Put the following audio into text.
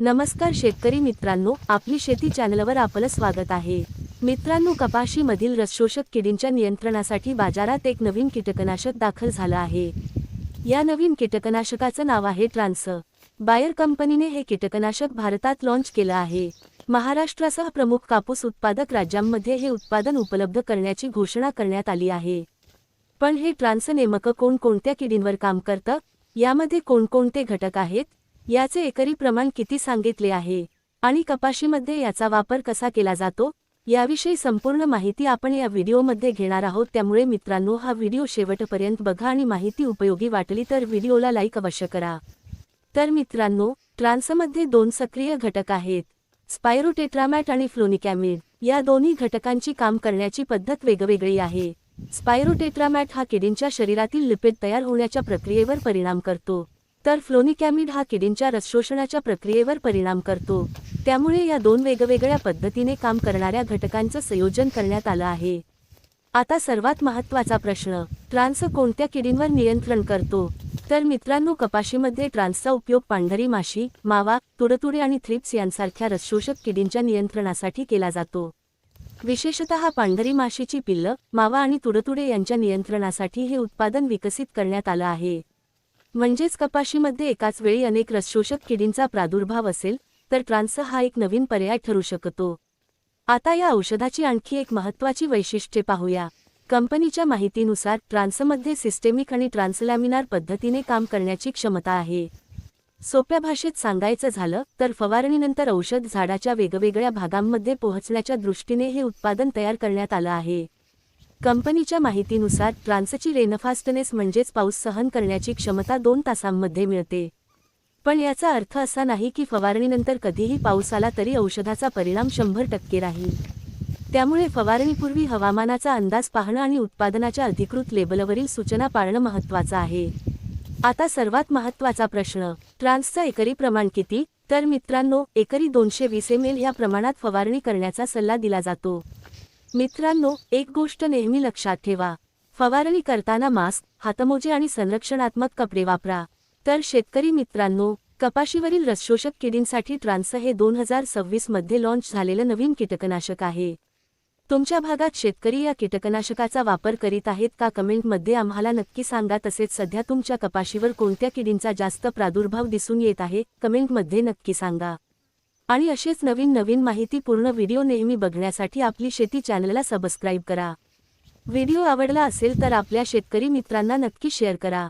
नमस्कार शेतकरी मित्रांनो, आपली शेती चॅनलवर आपलं स्वागत आहे। मित्रांनो, कपाशीमधील रसशोषक किडींच्या नियंत्रणासाठी बाजारात एक नवीन कीटकनाशक दाखल झालं आहे। या नवीन कीटकनाशकाचं नाव आहे ट्रान्स। बायर कंपनीने हे कीटकनाशक भारतात लॉन्च केलं आहे। महाराष्ट्रासह प्रमुख कापूस उत्पादक राज्यांमध्ये हे उत्पादन उपलब्ध करण्याची घोषणा करण्यात आली आहे। पण हे ट्रान्स नेमकं कोणकोणत्या किडींवर काम करतं, यामध्ये कोणकोणते घटक आहेत, याचे एकरी प्रमाण किती सांगितले आहे आणि कपाशीमध्ये याचा वापर कसा केला जातो, याविषयी संपूर्ण माहिती आपण या व्हिडिओमध्ये घेणार आहोत। त्यामुळे मित्रांनो, हा व्हिडिओ शेवटपर्यंत बघा आणि माहिती उपयोगी वाटली तर व्हिडिओला लाईक अवश्य करा। तर मित्रांनो, ट्रान्समध्ये दोन सक्रिय घटक आहेत, स्पायरोटेट्रामॅट आणि फ्लोनिकॅमिड। या दोन्ही घटकांची काम करण्याची पद्धत वेगवेगळी आहे। स्पायरोटेट्रामॅट हा किडींच्या शरीरातील लिपिड तयार होण्याच्या प्रक्रियेवर परिणाम करतो, तर फ्लोनिकॅमिड हा किडींच्या रसशोषणाच्या प्रक्रियेवर परिणाम करतो। त्यामुळे या दोन वेगवेगळ्या पद्धतीने काम करणाऱ्या घटकांचं संयोजन करण्यात आलं आहे। आता सर्वात महत्त्वाचा प्रश्न, ट्रान्स कोणत्या किडींवर नियंत्रण करतो? तर मित्रांनो, कपाशीमध्ये ट्रान्सचा उपयोग पांढरी माशी, मावा, तुडतुडे आणि थ्रिप्स यांसारख्या रसशोषक किडींच्या नियंत्रणासाठी केला जातो। विशेषतः पांढरी माशीची पिल्लं, मावा आणि तुडतुडे यांच्या नियंत्रणासाठी हे उत्पादन विकसित करण्यात आलं आहे। म्हणजेच कपाशीमध्ये एकाच वेळी अनेक रसशोषक किडींचा प्रादुर्भाव असेल तर ट्रान्स हा एक नवीन पर्याय ठरू शकतो। आता या औषधाची आणखी एक महत्त्वाची वैशिष्ट्ये पाहूया। कंपनीच्या माहितीनुसार ट्रान्समध्ये सिस्टेमिक आणि ट्रान्सलॅमिनार पद्धतीने काम करण्याची क्षमता आहे। सोप्या भाषेत सांगायचं झालं तर फवारणीनंतर औषध झाडाच्या वेगवेगळ्या भागांमध्ये पोहोचण्याच्या दृष्टीने हे उत्पादन तयार करण्यात आलं आहे। कंपनीच्या माहितीनुसार ट्रान्सची रेनफास्टनेस म्हणजेच पाऊस सहन करण्याची क्षमता 2 तासांमध्ये मिळते। पण याचा अर्थ असा नाही की फवारणीनंतर कधीही पाऊस आला तरी औषधाचा परिणाम 100% राहील। त्यामुळे फवारणीपूर्वी हवामानाचा अंदाज पाहणं आणि उत्पादनाच्या अधिकृत लेबलवरील सूचना पाळणं महत्त्वाचं आहे। आता सर्वात महत्त्वाचा प्रश्न, ट्रान्सचा एकरी प्रमाण किती? तर मित्रांनो, एकरी 220 ml या प्रमाणात फवारणी करण्याचा सल्ला दिला जातो। मित्रांनो, एक गोष्ट नेहमी लक्षात ठेवा, फवारणी करताना मास्क, हातमोजे आणि संरक्षणात्मक कपडे वापरा। तर शेतकरी मित्रांनो, कपाशीवरील रसशोषक किडींसाठी ट्रान्स हे 2026 मध्ये लॉन्च झालेलं नवीन कीटकनाशक आहे। तुमच्या भागात शेतकरी या कीटकनाशकाचा वापर करीत आहेत का? कमेंटमध्ये आम्हाला नक्की सांगा। तसेच सध्या तुमच्या कपाशीवर कोणत्या किडींचा जास्त प्रादुर्भाव दिसून येत आहे, कमेंटमध्ये नक्की सांगा। आणि असेच नवीन माहितीपूर्ण व्हिडिओ नेहमी बघण्यासाठी आपली शेती चॅनलला सबस्क्राईब करा। व्हिडिओ आवडला असेल तर आपल्या शेतकरी मित्रांना नक्की शेअर करा।